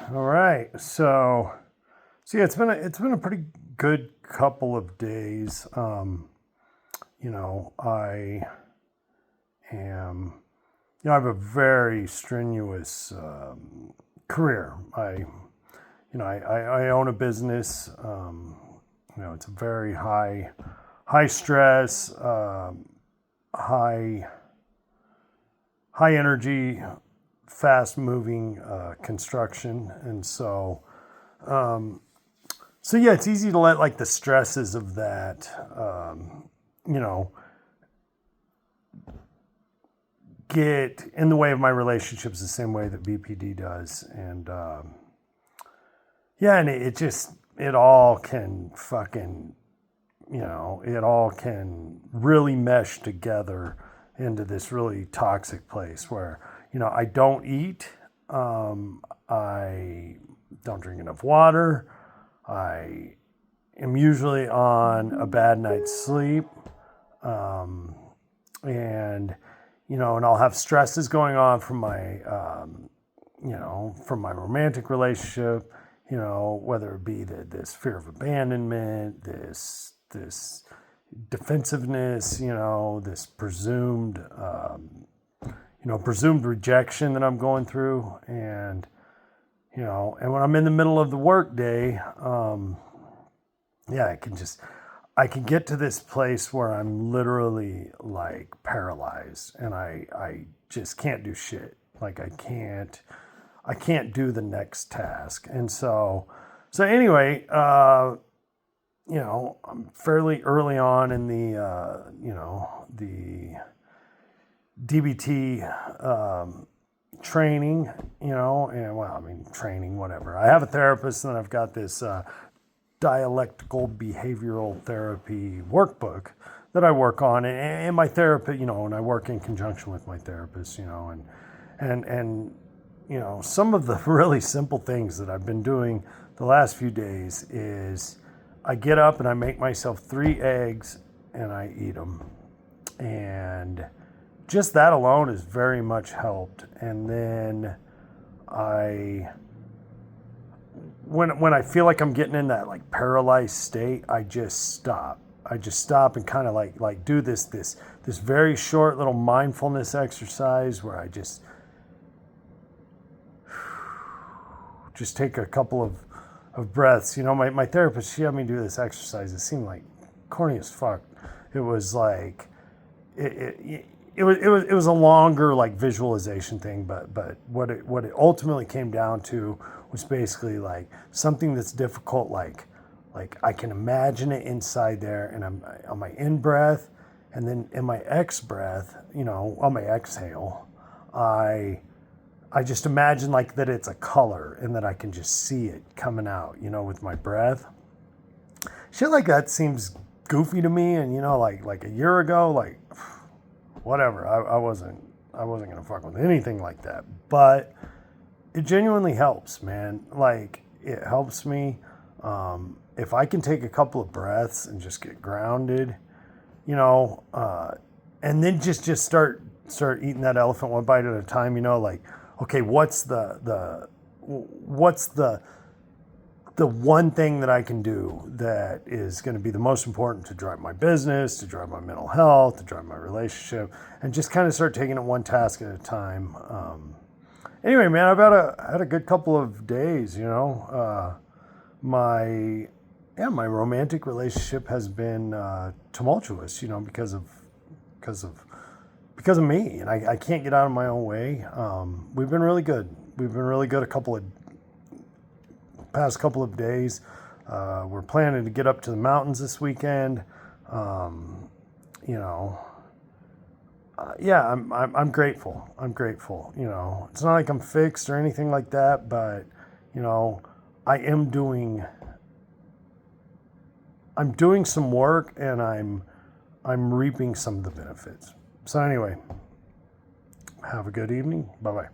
All right. So yeah, it's been a pretty good couple of days. I am, I have a very strenuous career. I own a business. It's a very high stress, high energy, fast moving construction, and so yeah, it's easy to let like the stresses of that, you know, get in the way of my relationships the same way that BPD does, and yeah, and it all can fucking, it all can really mesh together into this really toxic place where, I don't eat, I don't drink enough water, I am usually on a bad night's sleep, and and I'll have stresses going on from my, from my romantic relationship, whether it be this fear of abandonment, this defensiveness, this presumed rejection that I'm going through, and when I'm in the middle of the work day, yeah, I can get to this place where I'm literally like paralyzed, and I just can't do shit. Like I can't do the next task. And so anyway, I'm fairly early on in the DBT training, training, whatever. I have a therapist, and I've got this dialectical behavioral therapy workbook that I work on, and my therapist, and I work in conjunction with my therapist, and some of the really simple things that I've been doing the last few days is I get up and I make myself 3 eggs and I eat them, and just that alone has very much helped. And then when I feel like I'm getting in that like paralyzed state, I just stop. And kind of like do this very short little mindfulness exercise where I just take a couple of breaths. My therapist, she had me do this exercise. It seemed like corny as fuck. It was like it was a longer like visualization thing, but what it ultimately came down to was basically like something that's difficult, like I can imagine it inside there, and I'm on my in breath, and then in my ex breath, on my exhale, I just imagine like that it's a color and that I can just see it coming out, with my breath. Shit like that seems goofy to me, and like a year ago, like whatever, I wasn't gonna fuck with anything like that, but it genuinely helps, man. Like it helps me. If I can take a couple of breaths and just get grounded, and then just start eating that elephant one bite at a time, like, okay, what's the one thing that I can do that is going to be the most important to drive my business, to drive my mental health, to drive my relationship, and just kind of start taking it one task at a time. Anyway, man, I've had a good couple of days, my romantic relationship has been tumultuous, because of me, and I can't get out of my own way. We've been really good. Past couple of days. We're planning to get up to the mountains this weekend. Yeah, I'm grateful. It's not like I'm fixed or anything like that, but I'm doing some work, and I'm reaping some of the benefits. So anyway, have a good evening. Bye-bye.